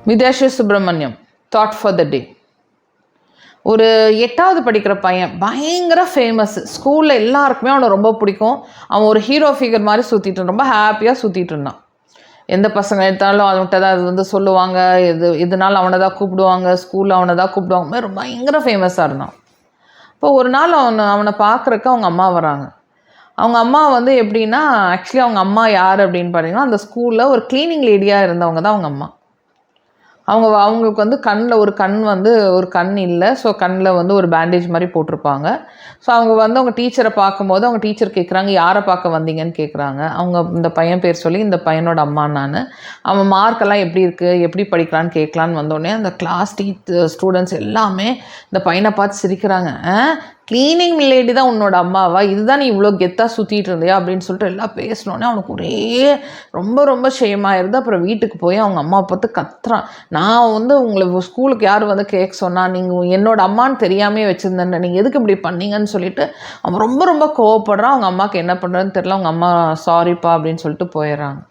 Vidyasri Subramaniam thought for the day. ஒரு 8வது படிக்கிற பையன், பயங்கர ஃபேமஸ். ஸ்கூலில் எல்லாருக்குமே அவனை ரொம்ப பிடிக்கும். அவன் ஒரு ஹீரோ ஃபிகர் மாதிரி சுற்றிட்டு ரொம்ப ஹாப்பியாக சுற்றிட்டு இருந்தான். எந்த பசங்க எடுத்தாலும் அவன்கிட்ட தான் அது சொல்லுவாங்க, இதனால் அவனை தான் கூப்பிடுவாங்க, ஸ்கூலில் அவனை தான் கூப்பிடுவாங்க, ரொம்ப பயங்கர ஃபேமஸாக இருந்தான். இப்போ ஒரு நாள் அவனை பார்க்குறக்கு அவங்க அம்மா வராங்க. அவங்க அம்மா எப்படின்னா, ஆக்சுவலி அவங்க அம்மா யார் அப்படின்னு பார்த்தீங்கன்னா, அந்த ஸ்கூலில் ஒரு க்ளீனிங் லேடியாக இருந்தவங்க தான் அவங்க அம்மா. அவங்களுக்கு கண்ணில் ஒரு கண் இல்லை. ஸோ கண்ணில் ஒரு பேண்டேஜ் மாதிரி போட்டிருப்பாங்க. ஸோ அவங்க டீச்சரை பார்க்கும்போது அவங்க டீச்சர் கேட்குறாங்க, யாரை பார்க்க வந்தீங்கன்னு கேட்குறாங்க. இந்த பையன் பேர் சொல்லி, இந்த பையனோட அம்மா நான். அவன் மார்க்கெல்லாம் எப்படி இருக்குது, எப்படி படிக்கலான்னு கேட்கலான்னு வந்தோடனே அந்த கிளாஸ் ஸ்டூடெண்ட்ஸ் எல்லாமே இந்த பையனை பார்த்து சிரிக்கிறாங்க. க்ளீனிங் லேடி தான் உன்னோட அம்மாவா, இதுதான் நீ இவ்வளோ கெத்தாக சுற்றிட்டு இருந்தியா அப்படின்னு சொல்லிட்டு எல்லாம் பேசினோன்னே அவனுக்கு ஒரே ரொம்ப ரொம்ப ஷேமாயிருது. அப்புறம் வீட்டுக்கு போய் அவங்க அம்மா பார்த்து கத்துறான். நான் உங்களை ஸ்கூலுக்கு யார் கேட்க சொன்னால், நீங்கள் என்னோட அம்மான்னு தெரியாமே வச்சுருந்தேன், நீங்கள் எதுக்கு இப்படி பண்ணீங்கன்னு சொல்லிட்டு அவன் ரொம்ப ரொம்ப கோவப்படுறான். அவங்க அம்மாவுக்கு என்ன பண்ணுறதுன்னு தெரியல. அவங்க அம்மா சாரிப்பா அப்படின்னு சொல்லிட்டு போயிடுறாங்க.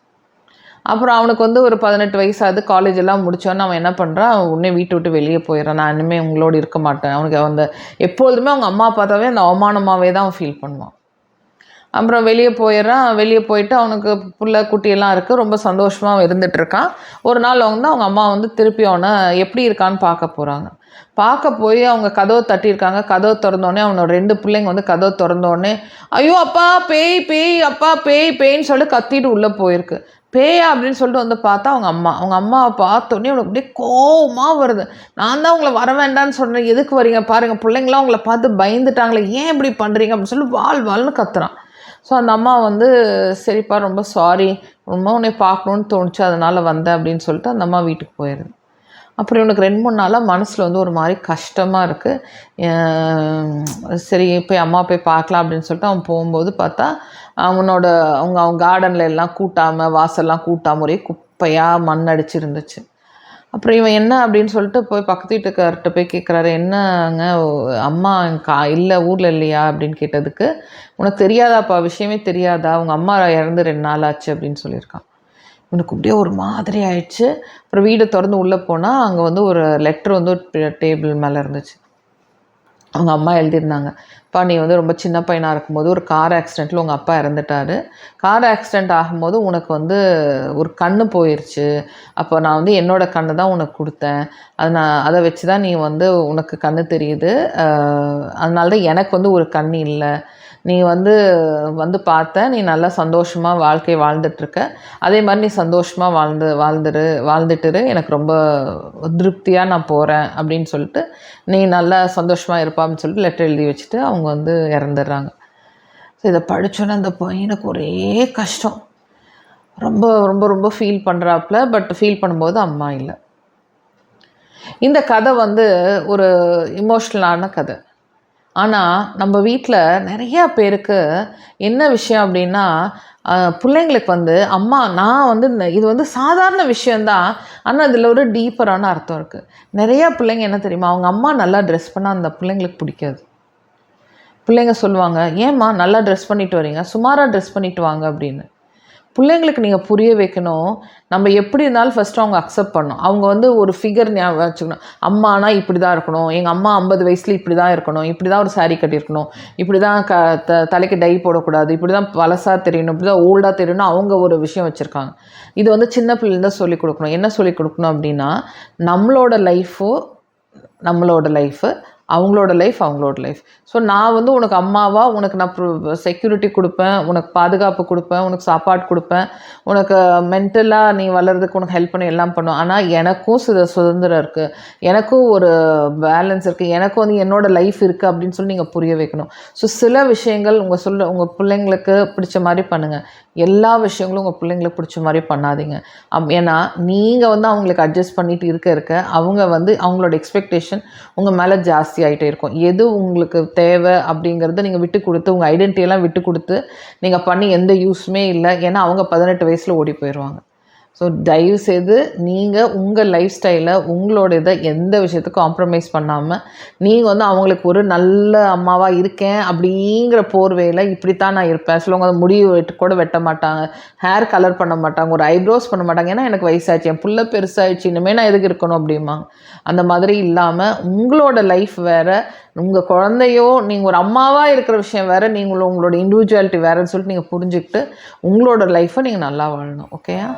அப்புறம் அவனுக்கு ஒரு 18 வயசாகுது. காலேஜ் எல்லாம் முடித்தோன்னு அவன் என்ன பண்ணுறான், உடனே வீட்டை விட்டு வெளியே போயிடறான். நான் இனிமேல் உங்களோடு இருக்க மாட்டேன். அவனுக்கு எப்பொழுதுமே அவங்க அம்மா பார்த்தாவே அந்த அவமானமாகவே தான் அவன் ஃபீல் பண்ணுவான். அப்புறம் வெளியே போயிடுறான். வெளியே போயிட்டு அவனுக்கு புள்ள குட்டியெல்லாம் இருக்குது. ரொம்ப சந்தோஷமாக இருந்துகிட்ருக்கான். ஒரு நாள் அவங்க அம்மா திருப்பி அவனை எப்படி இருக்கான்னு பார்க்க போகிறாங்க. பார்க்க போய் அவங்க கதவை தட்டியிருக்காங்க. கதவை திறந்தோடனே அவனோட 2 பிள்ளைங்க கதவை திறந்தோடனே, ஐயோ அப்பா பேய் பேய், அப்பா பேய் பேயின்னு சொல்லிட்டு கத்திட்டு உள்ளே போயிருக்கு. பேயா அப்படின்னு சொல்லிட்டு பார்த்தா அவங்க அம்மாவை பார்த்தோன்னே அவனுக்கு அப்படியே கோவமாக வருது. நான் தான் உங்களை வர வேண்டான்னு சொன்னேன், எதுக்கு வரீங்க பாருங்கள், பிள்ளைங்களாம் உங்களை பார்த்து பயந்துட்டாங்களே, ஏன் இப்படி பண்ணுறீங்க அப்படின்னு சொல்லி வாழ்னு கத்துறான். ஸோ அந்த அம்மா சரிப்பா ரொம்ப சாரி, ரொம்ப உன்னை பார்க்கணுன்னு தோணுச்சு, அதனால் வந்தேன் அப்படின்னு சொல்லிட்டு அந்த அம்மா வீட்டுக்கு போயிடுது. அப்புறம் இவனுக்கு 2-3 நாளாக மனசில் ஒரு மாதிரி கஷ்டமாக இருக்குது. சரி போய் அம்மா போய் பார்க்கலாம் அப்படின்னு சொல்லிட்டு அவன் போகும்போது பார்த்தா அவங்க கார்டனில் எல்லாம் கூட்டாமல், வாசல்லாம் கூட்டாமல் ஒரே குப்பையாக மண் அடிச்சிருந்துச்சு. அப்புறம் இவன் என்ன அப்படின்னு சொல்லிட்டு போய் பக்கத்து வீட்டுக்கார்ட்ட போய் கேட்குறாரு, என்னங்க அம்மா இல்லை ஊரில் இல்லையா அப்படின்னு கேட்டதுக்கு, உனக்கு தெரியாதாப்பா, விஷயமே தெரியாதா, அவங்க அம்மா இறந்து 2 நாள் ஆச்சு அப்படின்னு சொல்லியிருக்கான். இவனுக்கு அப்படியே ஒரு மாதிரி ஆயிடுச்சு. அப்புறம் வீடை திறந்து உள்ளே போனால் அங்கே ஒரு லெட்ரு ஒரு டேபிள் மேலே இருந்துச்சு. அவங்க அம்மா எழுதியிருந்தாங்க, அப்பா நீ ரொம்ப சின்ன பையனாக இருக்கும்போது ஒரு கார் ஆக்சிடெண்ட்டில் உங்கள் அப்பா இறந்துட்டார். கார் ஆக்சிடெண்ட் ஆகும்போது உனக்கு ஒரு கண்ணு போயிடுச்சு. அப்போ நான் என்னோடய கண்ணை தான் உனக்கு கொடுத்தேன். அதை வச்சு தான் நீ உனக்கு கண்ணு தெரியுது. அதனால தான் எனக்கு ஒரு கண் இல்லை. நீ பார்த்த, நீ நல்லா சந்தோஷமாக வாழ்க்கை வாழ்ந்துட்டுருக்க. அதே மாதிரி நீ சந்தோஷமாக வாழ்ந்துட்டுரு. எனக்கு ரொம்ப திருப்தியாக நான் போகிறேன் அப்படின்னு சொல்லிட்டு, நீ நல்லா சந்தோஷமாக இருப்பா அப்படின்னு சொல்லிட்டு லெட்டர் எழுதி வச்சுட்டு அவங்க இறந்துடுறாங்க. ஸோ இதை படித்தோன்னே அந்த பையனுக்கு ஒரே கஷ்டம். ரொம்ப ரொம்ப ரொம்ப ஃபீல் பண்ணுறாப்புல. பட் ஃபீல் பண்ணும்போது அம்மா இல்லை. இந்த கதை ஒரு இமோஷ்னலான கதை. ஆனால் நம்ம வீட்டில் நிறையா பேருக்கு என்ன விஷயம் அப்படின்னா, பிள்ளைங்களுக்கு அம்மா நான் இது சாதாரண விஷயந்தான், ஆனால் அதில் ஒரு டீப்பரான அர்த்தம் இருக்குது. நிறையா பிள்ளைங்க என்ன தெரியுமா, அவங்க அம்மா நல்லா ட்ரெஸ் பண்ணால் அந்த பிள்ளைங்களுக்கு பிடிக்காது. பிள்ளைங்க சொல்லுவாங்க, ஏம்மா நல்லா ட்ரெஸ் பண்ணிட்டு வரீங்க, சுமாராக ட்ரெஸ் பண்ணிட்டு வாங்க அப்படின்னு. பிள்ளைங்களுக்கு நீங்கள் புரிய வைக்கணும், நம்ம எப்படி இருந்தாலும் ஃபஸ்ட்டு அவங்க அக்செப்ட் பண்ணணும். அவங்க ஒரு ஃபிகர் ஞாபகம் வச்சுக்கணும். அம்மானா இப்படி தான் இருக்கணும், எங்கள் அம்மா 50 வயசில் இப்படி தான் இருக்கணும், இப்படி தான் ஒரு சாரீ கட்டியிருக்கணும், இப்படி தான் தலைக்கு டை போடக்கூடாது, இப்படி தான் பழசாக தெரியணும், இப்படி தான் ஓல்டாக தெரியணும். அவங்க ஒரு விஷயம் வச்சுருக்காங்க. இது சின்ன பிள்ளைலேருந்து சொல்லிக் கொடுக்கணும். என்ன சொல்லிக் கொடுக்கணும் அப்படின்னா, நம்மளோட லைஃபு அவங்களோட லைஃப். ஸோ நான் உனக்கு அம்மாவா, உனக்கு நான் செக்யூரிட்டி கொடுப்பேன், உனக்கு பாதுகாப்பு கொடுப்பேன், உனக்கு சாப்பாடு கொடுப்பேன், உனக்கு மென்டலாக நீ வளர்கிறதுக்கு உனக்கு ஹெல்ப் பண்ணி எல்லாம் பண்ணுவேன். ஆனால் எனக்கும் சுதந்திரம் இருக்குது, எனக்கும் ஒரு பேலன்ஸ் இருக்குது, எனக்கும் என்னோடய லைஃப் இருக்குது அப்படின்னு சொல்லி நீங்கள் புரிய வைக்கணும். ஸோ சில விஷயங்கள் உங்கள் பிள்ளைங்களுக்கு பிடிச்ச மாதிரி பண்ணுங்கள். எல்லா விஷயங்களும் உங்கள் பிள்ளைங்களுக்கு பிடிச்ச மாதிரி பண்ணாதீங்க. ஏன்னா நீங்கள் அவங்களுக்கு அட்ஜஸ்ட் பண்ணிட்டு இருக்க அவங்க அவங்களோட எக்ஸ்பெக்டேஷன் உங்கள் மேலே ஜாஸ்தி ஆகிட்டே இருக்கும். எது உங்களுக்கு தேவை அப்படிங்கிறத நீங்கள் விட்டு கொடுத்து, உங்கள் ஐடென்டிட்டியெல்லாம் விட்டு கொடுத்து நீங்கள் பண்ணி எந்த யூஸுமே இல்லை. ஏன்னா அவங்க 18 வயசில் ஓடி போயிடுவாங்க. ஸோ தயவுசெய்து நீங்கள் உங்கள் லைஃப் ஸ்டைலை உங்களோட இதை எந்த விஷயத்துக்கும் காம்ப்ரமைஸ் பண்ணாமல் நீங்கள் வந்து அவங்களுக்கு ஒரு நல்ல அம்மாவாக இருக்கேன் அப்படிங்கிற போர்வையில் இப்படித்தான் நான் இருப்பேன். சிலவங்க அதை முடி கூட வெட்ட மாட்டாங்க, ஹேர் கலர் பண்ண மாட்டாங்க, ஒரு ஐப்ரோஸ் பண்ண மாட்டாங்க. ஏன்னா எனக்கு வயசாச்சு, என் புள்ள பெருசாகிடுச்சு, இனிமேல் நான் எதுக்கு இருக்கணும் அப்படிம்பாங்க. அந்த மாதிரி இல்லாமல் உங்களோட லைஃப் வேறு, உங்கள் குழந்தையோ நீங்கள் ஒரு அம்மாவாக இருக்கிற விஷயம் வேறு, நீங்களும் உங்களோட இண்டிவிஜுவாலிட்டி வேறுன்னு சொல்லிட்டு நீங்கள் புரிஞ்சுக்கிட்டு உங்களோட லைஃப்பை நீங்கள் நல்லா வாழணும். ஓகேயா?